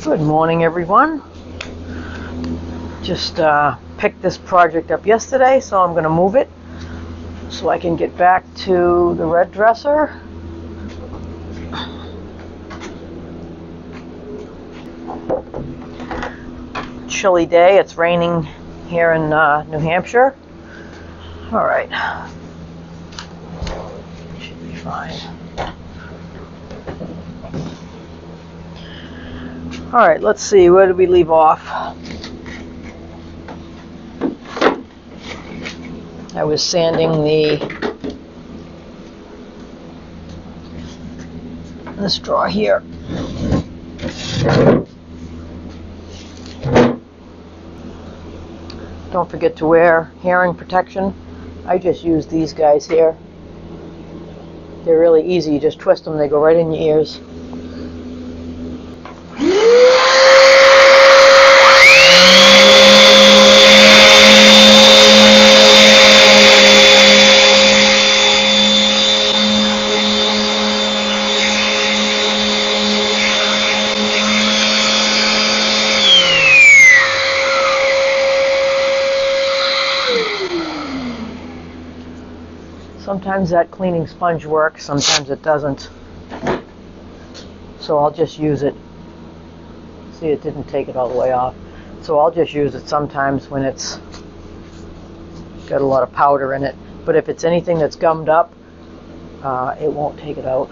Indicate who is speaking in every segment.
Speaker 1: Good morning, everyone. Just picked this project up yesterday, so I'm going to move it so I can get back to the red dresser. Chilly day. It's raining here in New Hampshire. All right. Should be fine. All right, let's see. Where did we leave off? I was sanding this drawer here. Don't forget to wear hearing protection. I just use these guys here. They're really easy. You just twist them, they go right in your ears. Sometimes that cleaning sponge works, sometimes it doesn't. So I'll just use it. See, it didn't take it all the way off. So I'll just use it sometimes when it's got a lot of powder in it. But if it's anything that's gummed up, it won't take it out.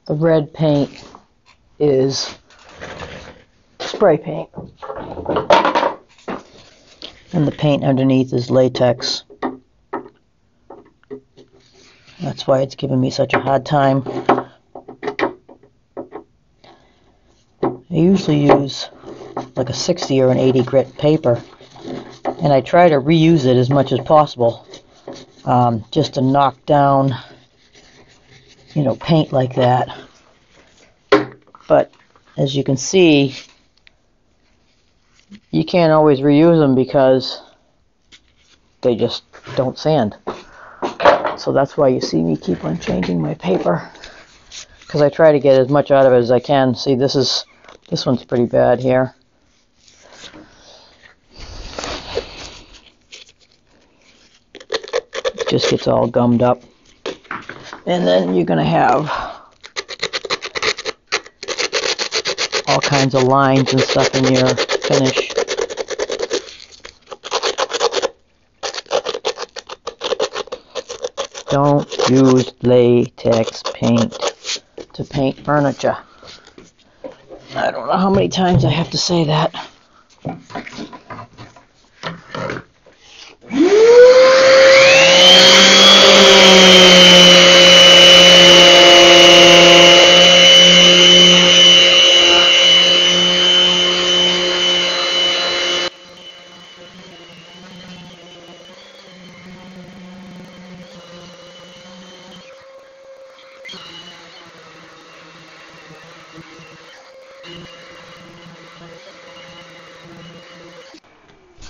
Speaker 1: The red paint is spray paint, and the paint underneath is latex. That's why it's giving me such a hard time. I usually use like a 60 or an 80 grit paper, and I try to reuse it as much as possible, just to knock down, paint like that. But as you can see, you can't always reuse them because they just don't sand. So that's why you see me keep on changing my paper, because I try to get as much out of it as I can. See, this one's pretty bad here. It just gets all gummed up. And then you're going to have all kinds of lines and stuff in your finish. Don't use latex paint to paint furniture. I don't know how many times I have to say that.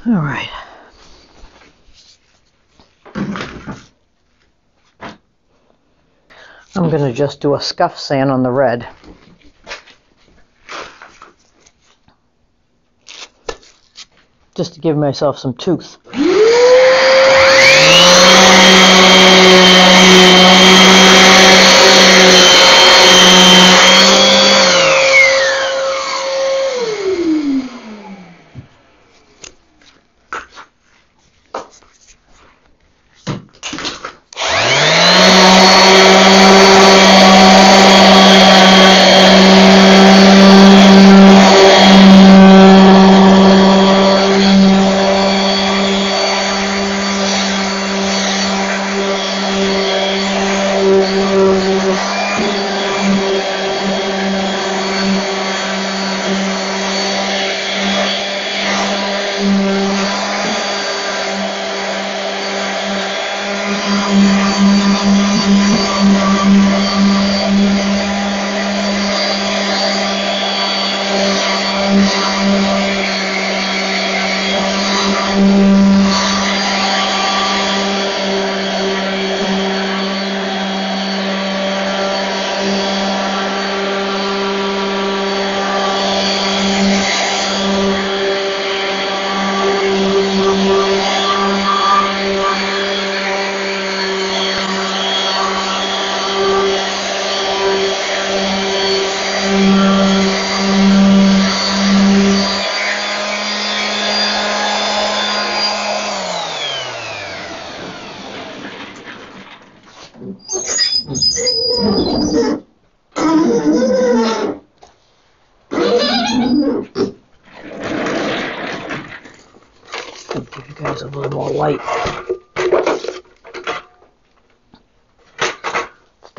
Speaker 1: All right. I'm going to just do a scuff sand on the red. Just to give myself some tooth.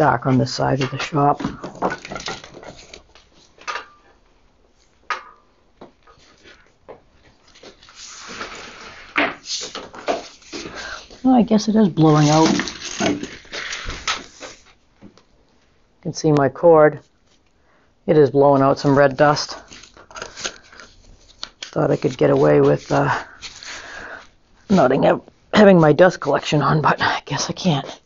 Speaker 1: dark on this side of the shop. Well, I guess it is blowing out. You can see my cord. It is blowing out some red dust. Thought I could get away with not having my dust collection on, but I guess I can't.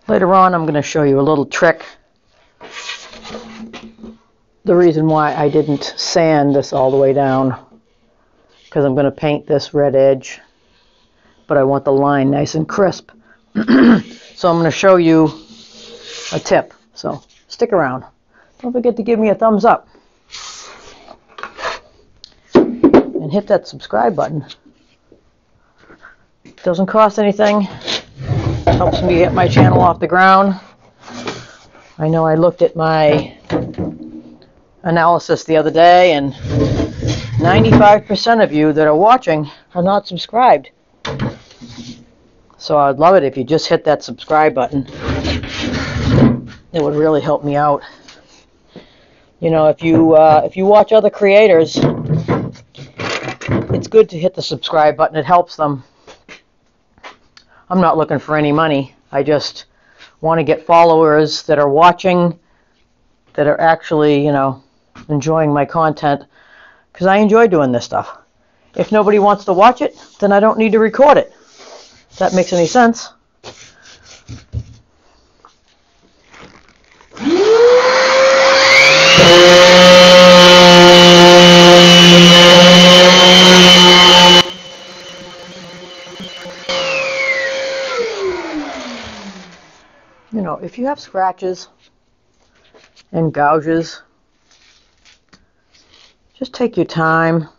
Speaker 1: Later on, I'm going to show you a little trick. The reason why I didn't sand this all the way down, because I'm going to paint this red edge, but I want the line nice and crisp. So I'm going to show you a tip. So stick around. Don't forget to give me a thumbs up. And hit that subscribe button. Doesn't cost anything. Helps me get my channel off the ground. I know I looked at my analysis the other day, and 95% of you that are watching are not subscribed. So I'd love it if you just hit that subscribe button. It would really help me out. You know, if you watch other creators, it's good to hit the subscribe button. It helps them. I'm not looking for any money. I just want to get followers that are watching, that are actually, you know, enjoying my content, because I enjoy doing this stuff. If nobody wants to watch it, then I don't need to record it. If that makes any sense. You know, if you have scratches and gouges, just take your time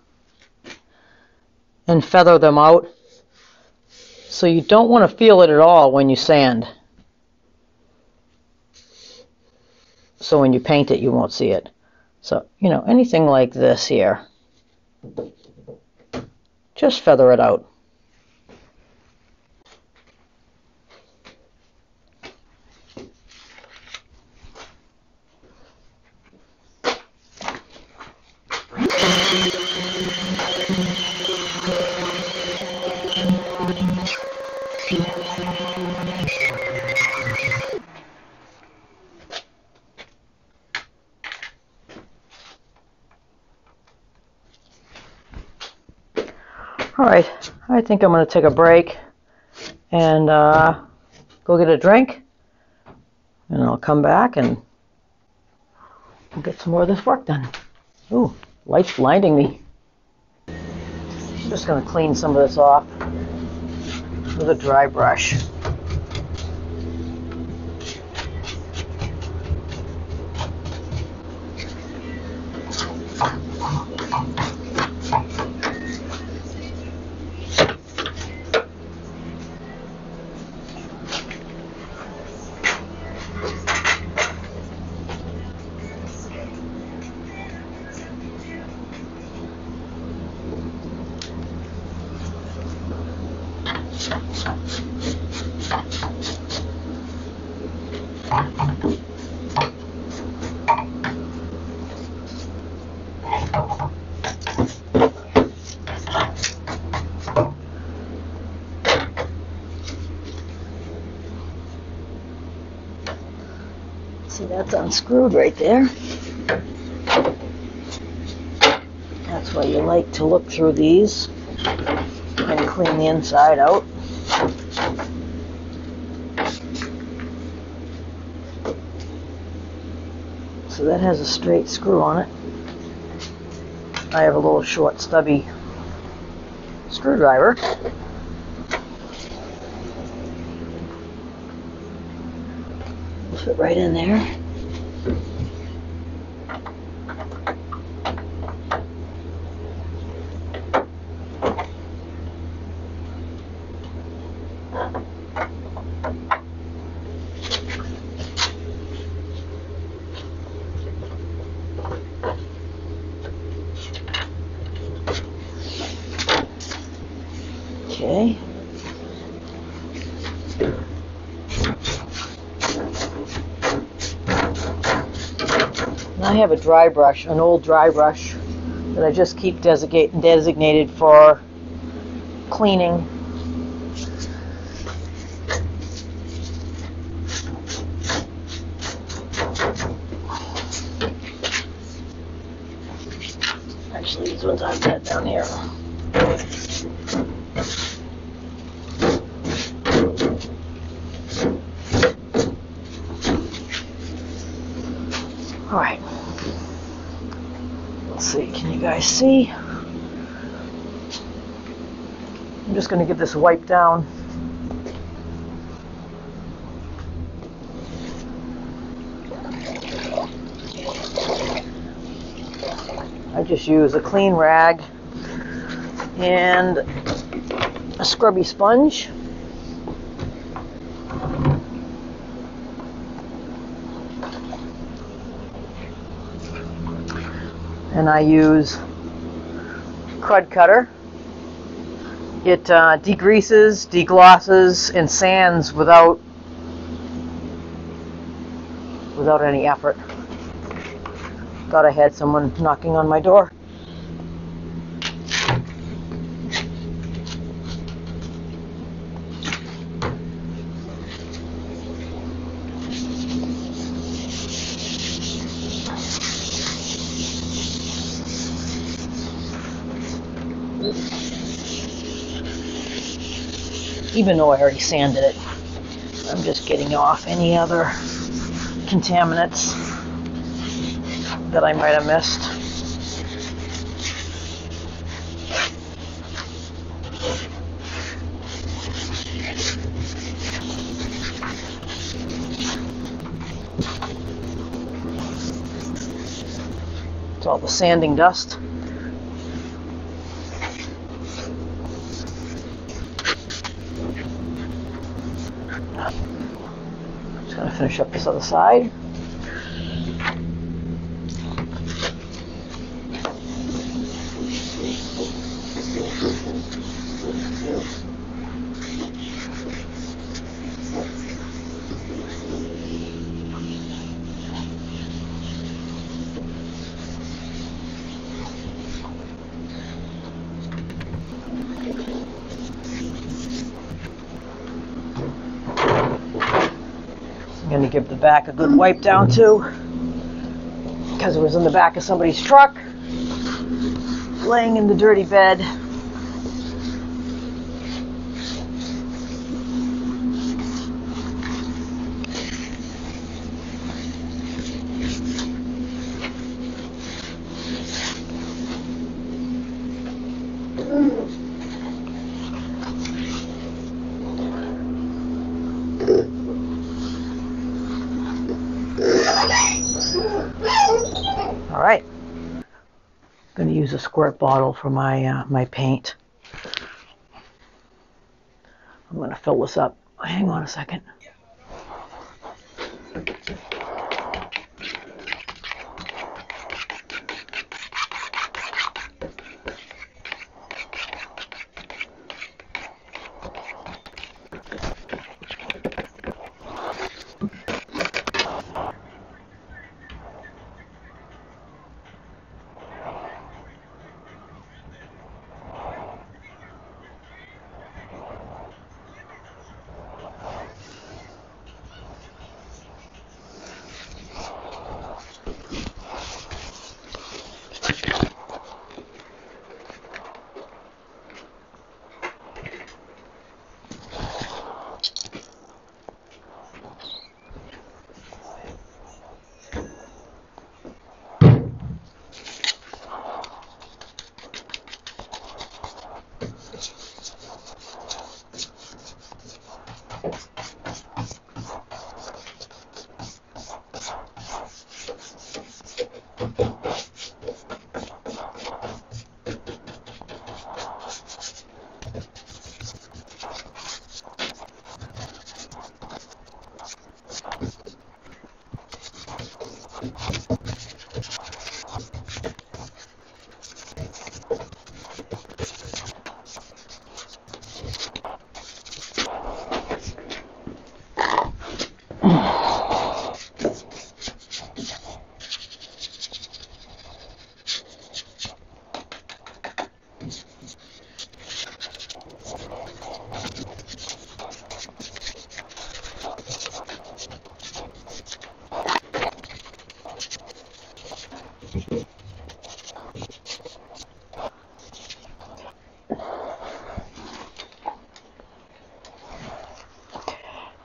Speaker 1: and feather them out. So you don't want to feel it at all when you sand. So when you paint it, you won't see it. So, you know, anything like this here, just feather it out. All right, I think I'm going to take a break and go get a drink, and I'll come back and we'll get some more of this work done. Ooh, light's blinding me. I'm just going to clean some of this off with a dry brush. See, that's unscrewed right there. That's why you like to look through these and clean the inside out. So that has a straight screw on it. I have a little short stubby screwdriver. Will fit right in there. Okay. And I have a dry brush, an old dry brush that I just keep designated for cleaning. Actually, these ones I've got down here. All right. Let's see. Can you guys see? I'm just going to get this wiped down. I just use a clean rag and a scrubby sponge. And I use crud cutter. It degreases, deglosses, and sands without any effort. Thought I had someone knocking on my door. Even though I already sanded it, I'm just getting off any other contaminants that I might have missed. It's all the sanding dust. Just going to finish up this other side. I'm going to give the back a good wipe down too, because it was in the back of somebody's truck, laying in the dirty bed. All right, I'm going to use a squirt bottle for my my paint. I'm going to fill this up. Hang on a second.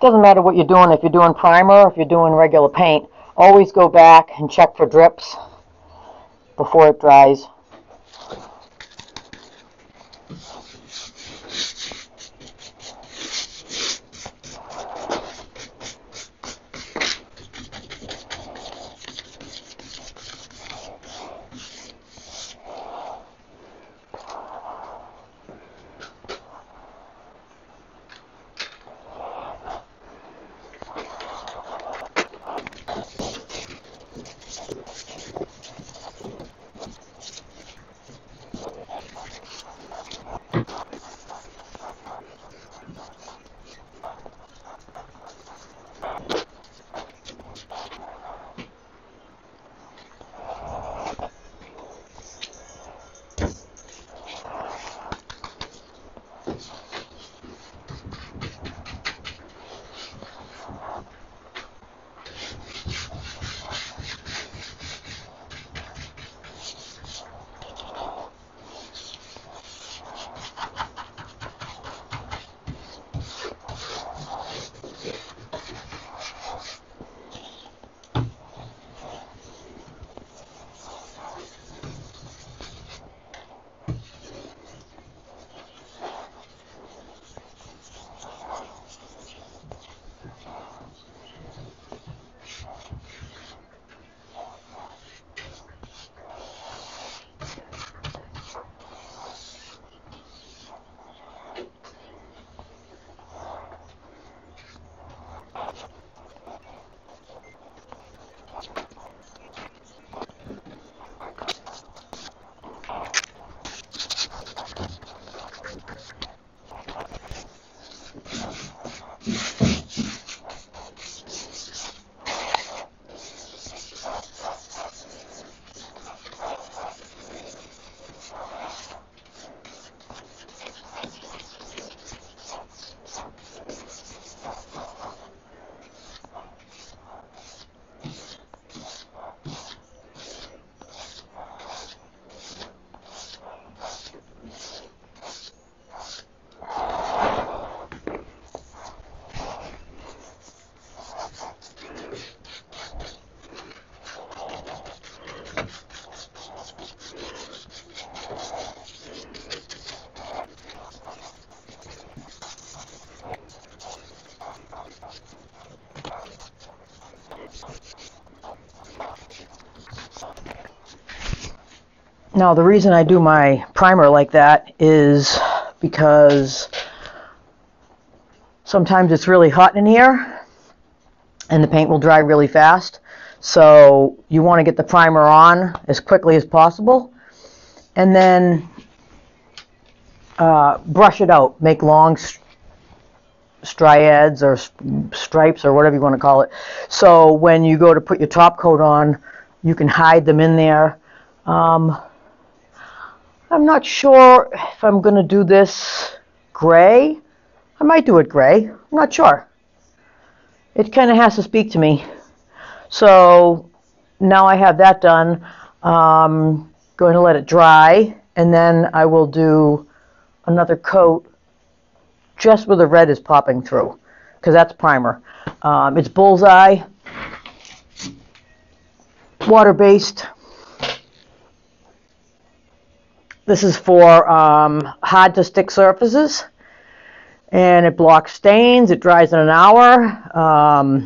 Speaker 1: doesn't matter what you're doing, if you're doing primer or if you're doing regular paint, always go back and check for drips before it dries. Now the reason I do my primer like that is because sometimes it's really hot in here and the paint will dry really fast. So you want to get the primer on as quickly as possible and then brush it out. Make long striads or stripes or whatever you want to call it. So when you go to put your top coat on, you can hide them in there. I'm not sure if I'm going to do this gray. I might do it gray. I'm not sure. It kind of has to speak to me. So now I have that done. I'm going to let it dry, and then I will do another coat just where the red is popping through, because that's primer. It's Bullseye, water-based. This is for hard to stick surfaces, and it blocks stains. It dries in an hour.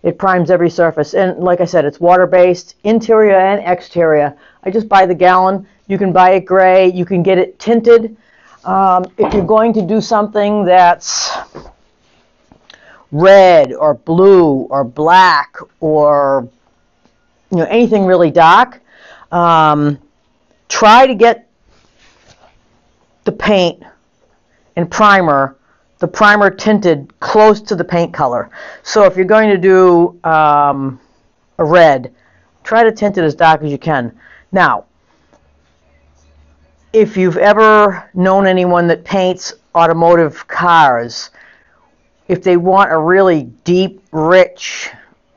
Speaker 1: It primes every surface, and like I said, it's water-based, interior and exterior. I just buy the gallon. You can buy it gray. You can get it tinted. If you're going to do something that's red or blue or black or anything really dark, try to get the paint and the primer tinted close to the paint color. So if you're going to do a red, try to tint it as dark as you can. Now, if you've ever known anyone that paints automotive cars, if they want a really deep, rich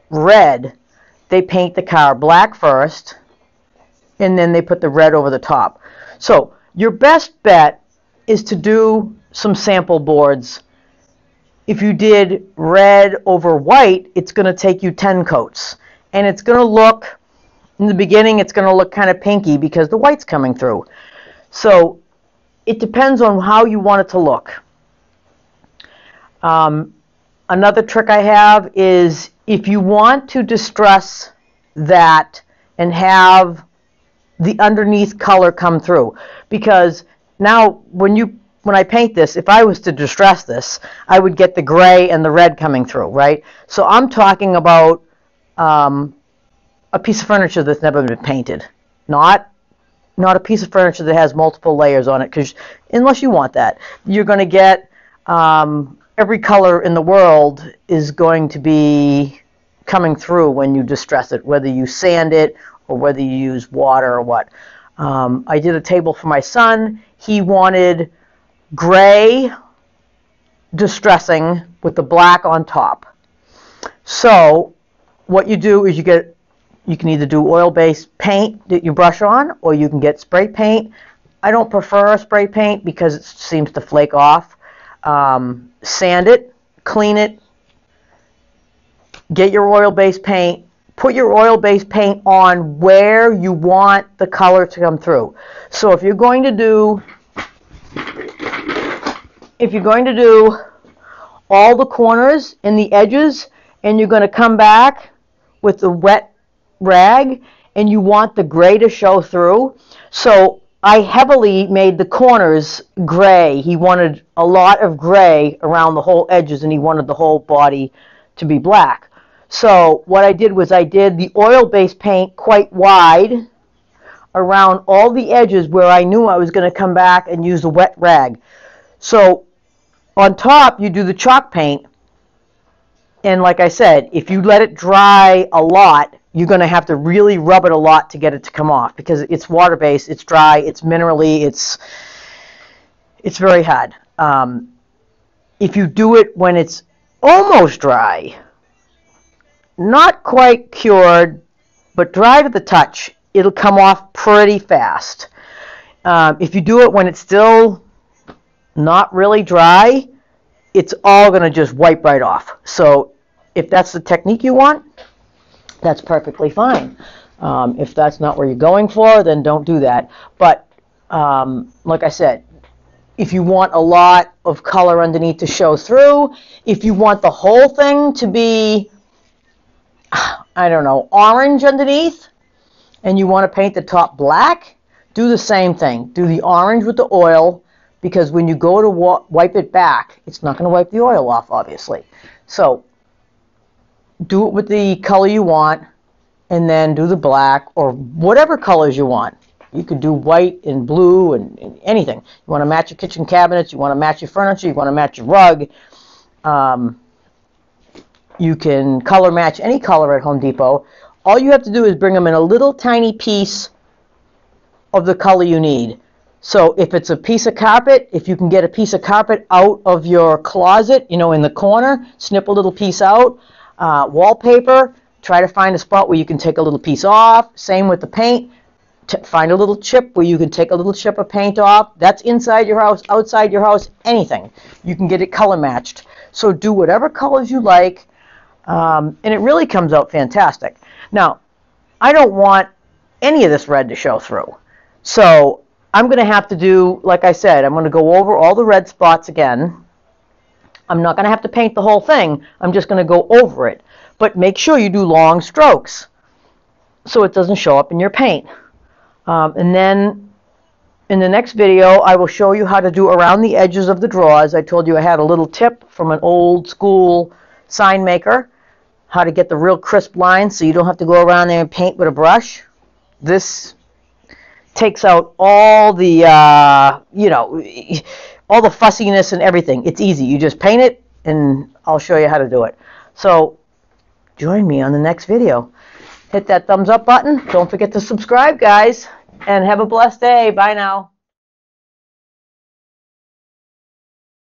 Speaker 1: red, they paint the car black first, and then they put the red over the top. So your best bet is to do some sample boards if you did red over white, it's going to take you 10 coats. And it's going to look, in the beginning, it's going to look kind of pinky because the white's coming through. So it depends on how you want it to look. Another trick I have is if you want to distress that and have the underneath color come through, because now when I paint this, if I was to distress this, I would get the gray and the red coming through, right? So I'm talking about a piece of furniture that's never been painted, not a piece of furniture that has multiple layers on it, because unless you want that, you're going to get every color in the world is going to be coming through when you distress it, whether you sand it or whether you use water or what. I did a table for my son. He wanted gray distressing with the black on top. So what you do is you can either do oil-based paint that you brush on, or you can get spray paint. I don't prefer spray paint because it seems to flake off. Sand it, clean it, get your oil-based paint, put your oil-based paint on where you want the color to come through. So if you're going to do all the corners and the edges, and you're going to come back with the wet rag and you want the gray to show through. So I heavily made the corners gray. He wanted a lot of gray around the whole edges, and he wanted the whole body to be black. So what I did was I did the oil-based paint quite wide around all the edges where I knew I was going to come back and use the wet rag. So on top you do the chalk paint, and like I said, if you let it dry a lot, you're going to have to really rub it a lot to get it to come off, because it's water-based, it's dry, it's minerally, it's very hard. If you do it when it's almost dry, not quite cured, but dry to the touch, it'll come off pretty fast. If you do it when it's still not really dry, it's all going to just wipe right off. So if that's the technique you want, that's perfectly fine. If that's not where you're going for, then don't do that. But like I said, if you want a lot of color underneath to show through, if you want the whole thing to be, I don't know, orange underneath, and you want to paint the top black, do the same thing. Do the orange with the oil, because when you go to wipe it back, it's not going to wipe the oil off, obviously. So do it with the color you want, and then do the black, or whatever colors you want. You could do white and blue and anything. You want to match your kitchen cabinets, you want to match your furniture, you want to match your rug. You can color match any color at Home Depot. All you have to do is bring them in a little tiny piece of the color you need. So if it's a piece of carpet, if you can get a piece of carpet out of your closet, you know, in the corner, snip a little piece out. Wallpaper, try to find a spot where you can take a little piece off. Same with the paint. Find a little chip where you can take a little chip of paint off. That's inside your house, outside your house, anything. You can get it color matched. So do whatever colors you like, and it really comes out fantastic. Now, I don't want any of this red to show through. So I'm going to have to do, like I said, I'm going to go over all the red spots again. I'm not going to have to paint the whole thing. I'm just going to go over it. But make sure you do long strokes so it doesn't show up in your paint. And then in the next video, I will show you how to do around the edges of the drawers. I told you I had a little tip from an old school sign maker, how to get the real crisp lines so you don't have to go around there and paint with a brush. This takes out all the, you know, all the fussiness and everything. It's easy. You just paint it, and I'll show you how to do it. So join me on the next video. Hit that thumbs up button. Don't forget to subscribe, guys, and have a blessed day. Bye now.